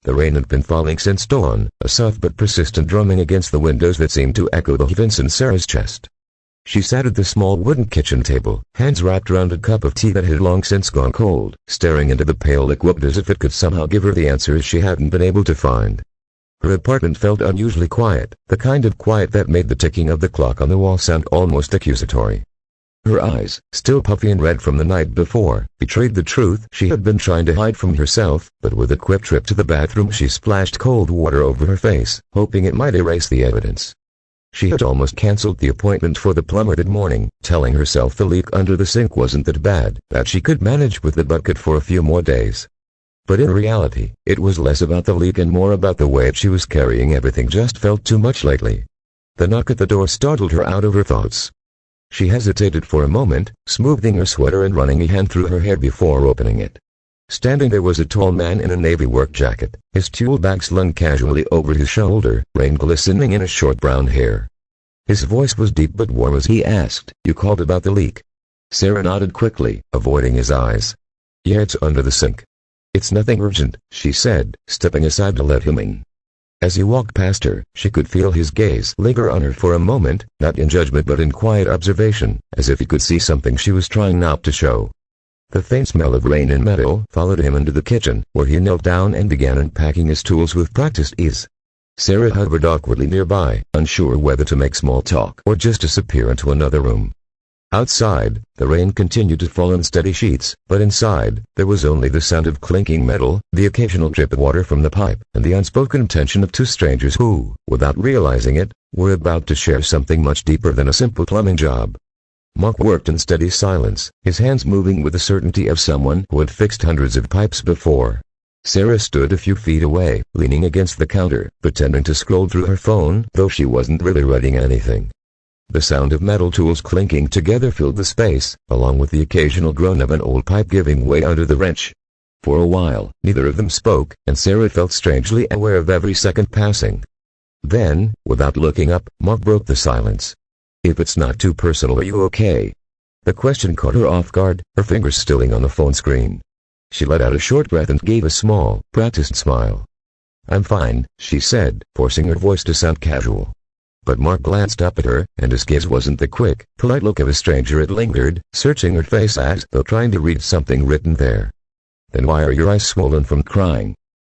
The rain had been falling since dawn, a soft but persistent drumming against the windows that seemed to echo the heavings in Sarah's chest. She sat at the small wooden kitchen table, hands wrapped around a cup of tea that had long since gone cold, staring into the pale liquid as if it could somehow give her the answers she hadn't been able to find. Her apartment felt unusually quiet, the kind of quiet that made the ticking of the clock on the wall sound almost accusatory. Her eyes, still puffy and red from the night before, betrayed the truth she had been trying to hide from herself, but with a quick trip to the bathroom she splashed cold water over her face, hoping it might erase the evidence. She had almost cancelled the appointment for the plumber that morning, telling herself the leak under the sink wasn't that bad, that she could manage with the bucket for a few more days. But in reality, it was less about the leak and more about the weight she was carrying. Everything just felt too much lately. The knock at the door startled her out of her thoughts. She hesitated for a moment, smoothing her sweater and running a hand through her hair before opening it. Standing there was a tall man in a navy work jacket, his tool bag slung casually over his shoulder, rain glistening in his short brown hair. His voice was deep but warm as he asked, "You called about the leak?" Sarah nodded quickly, avoiding his eyes. "Yeah, it's under the sink." "It's nothing urgent," she said, stepping aside to let him in. As he walked past her, she could feel his gaze linger on her for a moment, not in judgment but in quiet observation, as if he could see something she was trying not to show. The faint smell of rain and metal followed him into the kitchen, where he knelt down and began unpacking his tools with practiced ease. Sarah hovered awkwardly nearby, unsure whether to make small talk or just disappear into another room. Outside, the rain continued to fall in steady sheets, but inside, there was only the sound of clinking metal, the occasional drip of water from the pipe, and the unspoken tension of two strangers who, without realizing it, were about to share something much deeper than a simple plumbing job. Mark worked in steady silence, his hands moving with the certainty of someone who had fixed hundreds of pipes before. Sarah stood a few feet away, leaning against the counter, pretending to scroll through her phone, though she wasn't really writing anything. The sound of metal tools clinking together filled the space, along with the occasional groan of an old pipe giving way under the wrench. For a while, neither of them spoke, and Sarah felt strangely aware of every second passing. Then, without looking up, Mark broke the silence. "If it's not too personal, are you okay?" The question caught her off guard, her fingers stilling on the phone screen. She let out a short breath and gave a small, practiced smile. "I'm fine," she said, forcing her voice to sound casual. But Mark glanced up at her, and his gaze wasn't the quick, polite look of a stranger. It lingered, searching her face as though trying to read something written there. "Then why are your eyes swollen from crying?"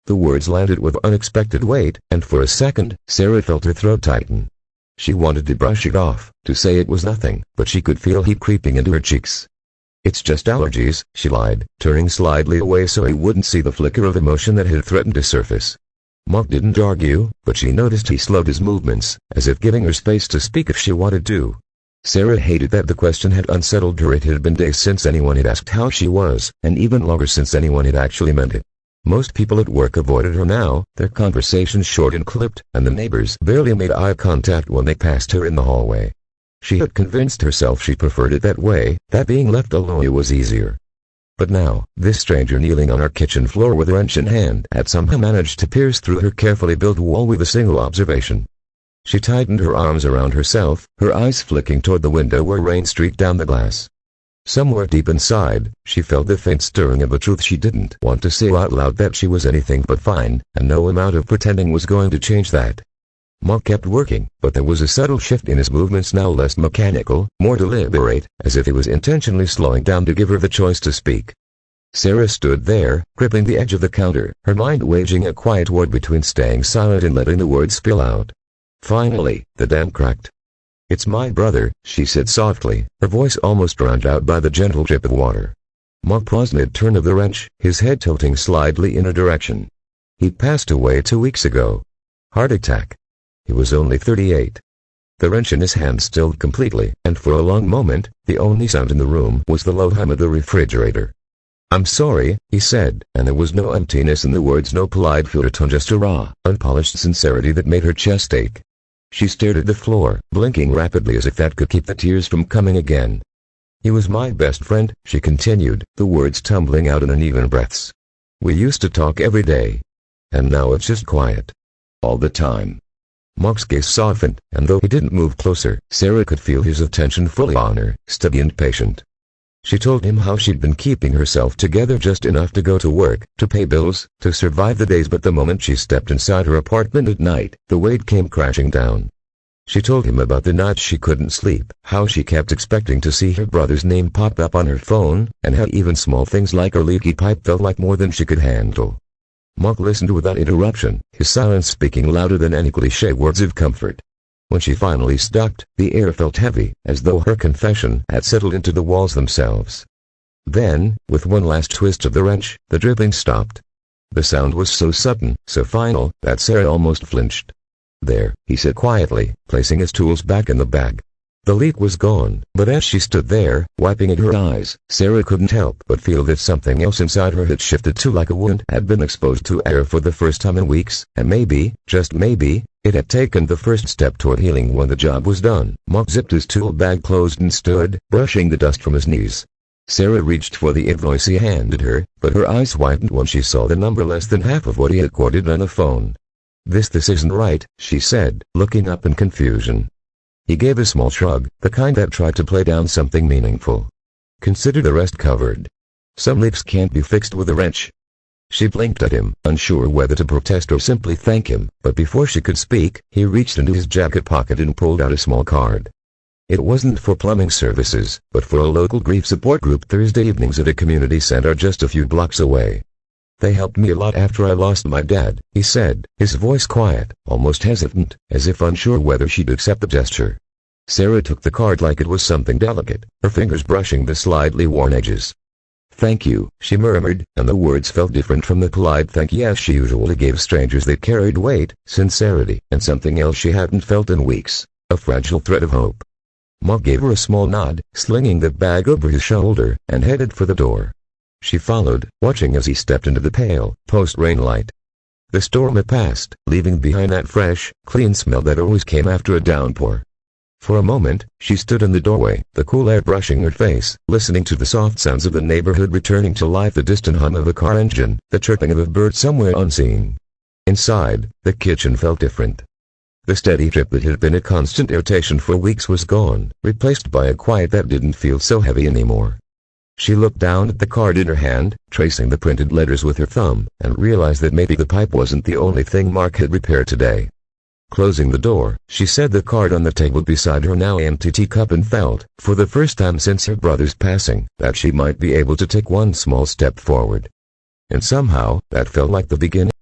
The words landed with unexpected weight, and for a second, Sarah felt her throat tighten. She wanted to brush it off, to say it was nothing, but she could feel heat creeping into her cheeks. "It's just allergies," she lied, turning slightly away so he wouldn't see the flicker of emotion that had threatened to surface. Mark didn't argue, but she noticed he slowed his movements, as if giving her space to speak if she wanted to. Sarah hated that the question had unsettled her. It had been days since anyone had asked how she was, and even longer since anyone had actually meant it. Most people at work avoided her now, their conversations short and clipped, and the neighbors barely made eye contact when they passed her in the hallway. She had convinced herself she preferred it that way, that being left alone was easier. But now, this stranger kneeling on our kitchen floor with a wrench in hand had somehow managed to pierce through her carefully built wall with a single observation. She tightened her arms around herself, her eyes flicking toward the window where rain streaked down the glass. Somewhere deep inside, she felt the faint stirring of a truth she didn't want to say out loud, that she was anything but fine, and no amount of pretending was going to change that. Mark kept working, but there was a subtle shift in his movements, now less mechanical, more deliberate, as if he was intentionally slowing down to give her the choice to speak. Sarah stood there, gripping the edge of the counter, her mind waging a quiet war between staying silent and letting the words spill out. Finally, the dam cracked. "It's my brother," she said softly, her voice almost drowned out by the gentle drip of water. Mark paused mid-turn of the wrench, his head tilting slightly in a direction. "He passed away 2 weeks ago. Heart attack. He was only 38. The wrench in his hand stilled completely, and for a long moment, the only sound in the room was the low hum of the refrigerator. "I'm sorry," he said, and there was no emptiness in the words, no polite filter tone, just a raw, unpolished sincerity that made her chest ache. She stared at the floor, blinking rapidly as if that could keep the tears from coming again. "He was my best friend," she continued, the words tumbling out in uneven breaths. "We used to talk every day. And now it's just quiet. All the time." Mark's gaze softened, and though he didn't move closer, Sarah could feel his attention fully on her, steady and patient. She told him how she'd been keeping herself together just enough to go to work, to pay bills, to survive the days, but the moment she stepped inside her apartment at night, the weight came crashing down. She told him about the nights she couldn't sleep, how she kept expecting to see her brother's name pop up on her phone, and how even small things like her leaky pipe felt like more than she could handle. Mark listened without interruption, his silence speaking louder than any cliché words of comfort. When she finally stopped, the air felt heavy, as though her confession had settled into the walls themselves. Then, with one last twist of the wrench, the dripping stopped. The sound was so sudden, so final, that Sarah almost flinched. "There," he said quietly, placing his tools back in the bag. The leak was gone, but as she stood there, wiping at her eyes, Sarah couldn't help but feel that something else inside her had shifted too, like a wound had been exposed to air for the first time in weeks, and maybe, just maybe, it had taken the first step toward healing when the job was done. Mark zipped his tool bag closed and stood, brushing the dust from his knees. Sarah reached for the invoice he handed her, but her eyes widened when she saw the number less than half of what he had quoted on the phone. This isn't right," she said, looking up in confusion. He gave a small shrug, the kind that tried to play down something meaningful. "Consider the rest covered. Some leaks can't be fixed with a wrench." She blinked at him, unsure whether to protest or simply thank him, but before she could speak, he reached into his jacket pocket and pulled out a small card. It wasn't for plumbing services, but for a local grief support group Thursday evenings at a community center just a few blocks away. "They helped me a lot after I lost my dad," he said, his voice quiet, almost hesitant, as if unsure whether she'd accept the gesture. Sarah took the card like it was something delicate, her fingers brushing the slightly worn edges. "Thank you," she murmured, and the words felt different from the polite thank yes she usually gave strangers. They carried weight, sincerity, and something else she hadn't felt in weeks, a fragile thread of hope. Mark gave her a small nod, slinging the bag over his shoulder, and headed for the door. She followed, watching as he stepped into the pale, post-rain light. The storm had passed, leaving behind that fresh, clean smell that always came after a downpour. For a moment, she stood in the doorway, the cool air brushing her face, listening to the soft sounds of the neighborhood returning to life, the distant hum of a car engine, the chirping of a bird somewhere unseen. Inside, the kitchen felt different. The steady drip that had been a constant irritation for weeks was gone, replaced by a quiet that didn't feel so heavy anymore. She looked down at the card in her hand, tracing the printed letters with her thumb, and realized that maybe the pipe wasn't the only thing Mark had repaired today. Closing the door, she set the card on the table beside her now empty teacup and felt, for the first time since her brother's passing, that she might be able to take one small step forward. And somehow, that felt like the beginning.